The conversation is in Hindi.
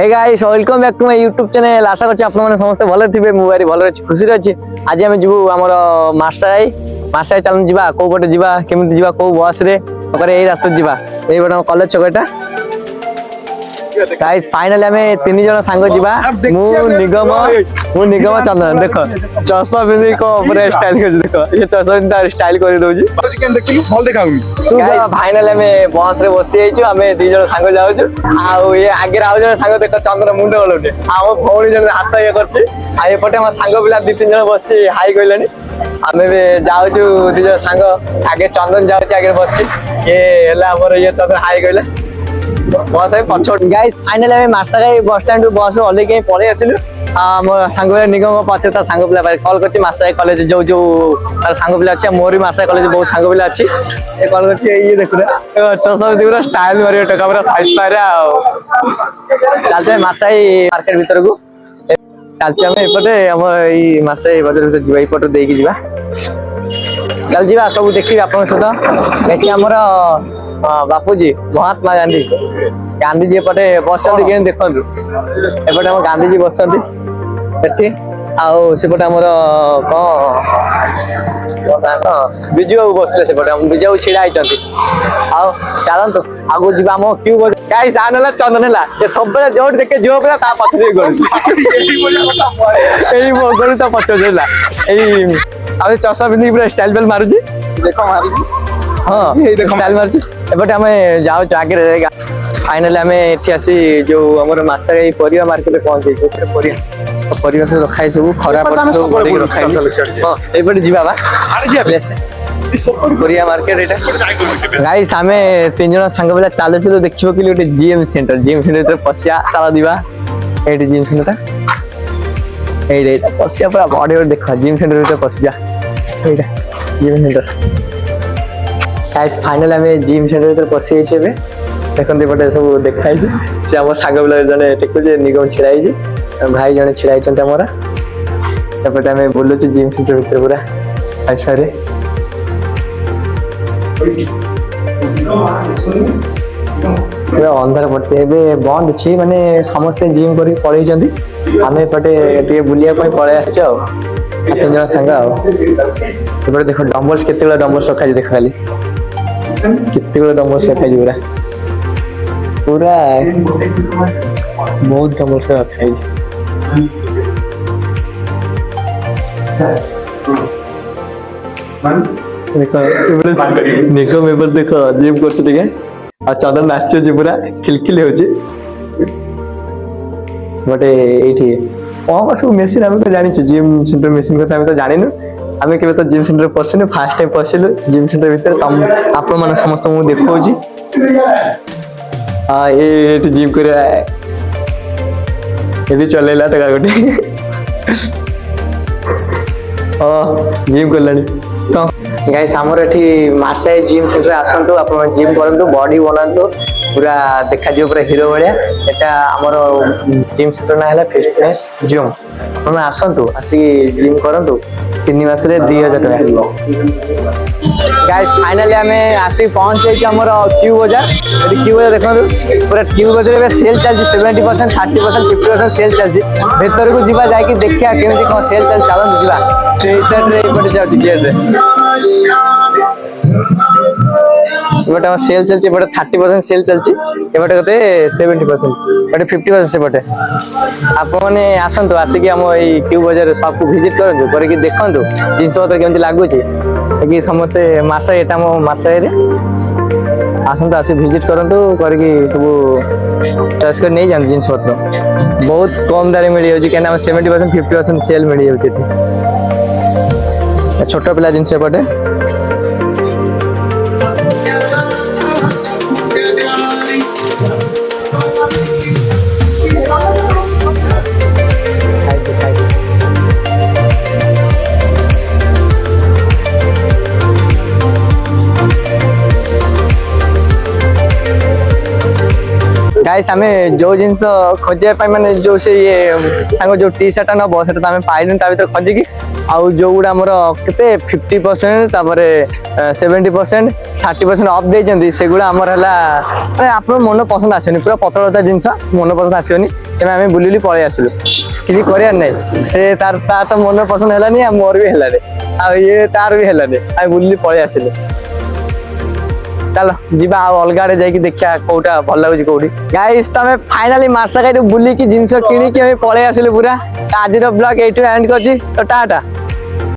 Hey guys welcome back to my YouTube channel. आशा करछि आपन माने समस्त भले थिबे। मोबाइल भले अछि, खुशी अछि। आज हम जिबु हमर मास्टराई चलन जिबा को पटे जिबा केमिति जिबा को बस रे ओकरे एई रास्ता जिबा एई बडा कॉलेज छकटा। गाइस फाइनली हमें तीन जन सांग जिबा मु निगम चंदन देखो चश्मा पिंदी को ऊपर स्टाइल कर देखो ये चश्मा पिंदा स्टाइल कर दउजी चिकन देखिलु फल देखाउनी। गाइस फाइनली हमें बस रे बसी आइछु। हमें दी जन सांग जाउछु आ ये आगे आउ जन सांग देखो चंदन मुंड गलोटे आ भौणी जन हाथ ये करछि आ ए पटे हम सांग पिला दी तीन जन बसछि हाई कइलानी। हमें भी जाउछु दी जन सांग आगे चंदन जाउछि आगे बसछि ये हला हमर ये चंदन हाई कइला बस है पछोट। गाइस फाइनली हमें मार्सागाई बस स्टैंड बस ओले के पळे आछिलु मो सांग निगम पछे ता सांग पिला कॉल करछि मार्सागाई कॉलेज जो जो सांग पिला अछि मोर मार्सागाई कॉलेज बहुत सांग पिला अछि ए कॉल करछि ये देखु चश्मा दिबरा स्टाइल मारियो टका पूरा साइज पारे आ चलते मार्सागाई मार्केट भीतर को चलते हम एपटे हम ई मार्सागाई बाजार भीतर जिबा एपटे देकी जिबा चल जिबा सब देखि आपन सहित देखि हमर बापूजी महात्मा गांधी गांधी जी पटे बसंती के देखंतु एपटे हम गांधी जी बसंती एठी आउ सेपटे हमर बिजू बाबू बसले सेपटे हम बिजू बाबू छिड़ा आइचंती आउ चलंतु आगु जिबा हम क्यू गाइस आनला चंदनला ये सब जोड देखे जो परा ता पछरे गळी एई गळी ता पछरेला एई आबे चश्मा बिंदी पूरा स्टाइल बेल मारुजी देखो मारुजी हां ए देखो स्टाइल मारुजी एपटे हमें जाओ आगे रहेगा। फाइनली हमें एठी आसी जो हमर मार्सागाई परिया मार्केट पहुंच जाई छै परिया परिया से रखाई सब खराब पर सब बड़ी रखाई हां एपटे जिबा बा आरे जिया प्लेस परिया मार्केट एटा। गाइस हमें तीन जन संग बेला चालुछिलो देखिबो कि ओटे जीएम सेंटर पसिया चला दिबा एटी जीएम सेंटर एटा पसिया पूरा बॉडी और देखा जीएम सेंटर भीतर पसिया एटा जीएम सेंटर। गाइस फाइनली हमें जिम सेंटर भीतर पसी आइछे बे देखन पटे सब देखाई से हम साग बिला जने टेकु जे निगम छिड़ाई जे भाई जने छिड़ाई चंत हमरा तपटे हमें बोलु जे जिम सेंटर भीतर पूरा ऐसा रे पूरा अंधार पड़ते एबे बंद छी माने समस्त जिम करी पळै जंदी हमें पटे टे बुलिया पय पळे आछो तीन जन संग एबे देखो डंबल्स केतेला डंबल्स रखा जे देखाली कितने डंबल्स रखा जी पूरा बहुत डंबल्स रखा जी देखो मेबर देखो जिम करछ ठीक है आ चंदन नाच जी पूरा खिलखिल हो जी बटे एठी ओ सब मशीन हम तो जानि छ जिम सेंटर मशीन को हम तो जानिनु हमें केबे तो जिम सेंटर पसिनु फर्स्ट टाइम पसिलु जिम सेंटर भीतर तम आपन मन समस्त मु देखौ छी आ ए जिम करे एदी चलेला टका गोटे जिम करलानी तो गाइस हमर एठी मार्सागाई जिम सेंटर आसंतु आपन जिम करंतु बॉडी बनांतु पूरा देखा जो पूरा हीरो भलिया एटा हमर जिम सेंटर ना हला फिटनेस जिम हम आसंतु आसी जिम करंतु 3 मास रे 2000 टका। गाइस फाइनली हमें आसी पहुंच जाई छ हमर क्यू बाजार एटी क्यू बाजार देखंतु पूरा क्यू बाजार में सेल चल 70% 30% 50% सेल चल भीतर को जिबा जाय कि देखिया केमिति को सेल चल चलन जिबा से साइड रे पटे जाउ छी गेट रे बट हम सेल चलची बट 30% सेल चलची एबटे कते 70% बट 50% से बटे आप माने आसंतु आसी कि हम ए क्यू बाजार सब को विजिट करंतु करे कि देखंतु जिंस पत्र केमति लागु छी कि समस्त मासा एटा मो मासा रे आसंतु आसी विजिट करंतु करे कि सब चॉइस कर नै जान जिंस पत्र बहुत कम दाम मिली होची केना 70% 50% सेल मिली होची छोटा पिला जिंस पटे गाइस हमें जो जिंस खोजे पाई माने जो से ये सांगो जो टी शर्ट न बस सेटा हमें पाइलु ता भीतर खोजी की आउ जो गुडा हमर केते 50% तापरे 70% 30% ऑफ दे जंदी से गुडा हमर हला आपन मन पसंद आसेनी पूरा पतळता जिंस मन पसंद आसेनी ତେବେ ଆମେ ବୁଲିଲି ପଳେଇ ଆସିଲୁ କିଛି କରିବାର ନାହିଁ ସେ ତାର ତ ମନ ପସନ୍ଦ ହେଲାନି ଆଉ ମୋର ବି ହେଲାନି ଆଉ ଇଏ ତାର ବି ହେଲାନି ଆମେ ବୁଲିଲି ପଳେଇ ଆସିଲୁ ଚାଲ ଯିବା ଆଉ ଅଲଗା ଆଡେ ଯାଇକି ଦେଖିବା କୋଉଟା ଭଲ ଲାଗୁଛି କୋଉଠି ଗାଇସ୍ ତମେ ଫାଇନାଲି ମାର୍ଶାଘାଇରୁ ବୁଲିକି ଜିନିଷ କିଣିକି ଆମେ ପଳେଇ ଆସିଲୁ ପୁରା ଆଜିର ବ୍ଲଗ ଏଇଠୁ ଏଣ୍ଡ କରିଛି ତ ଟାଟା।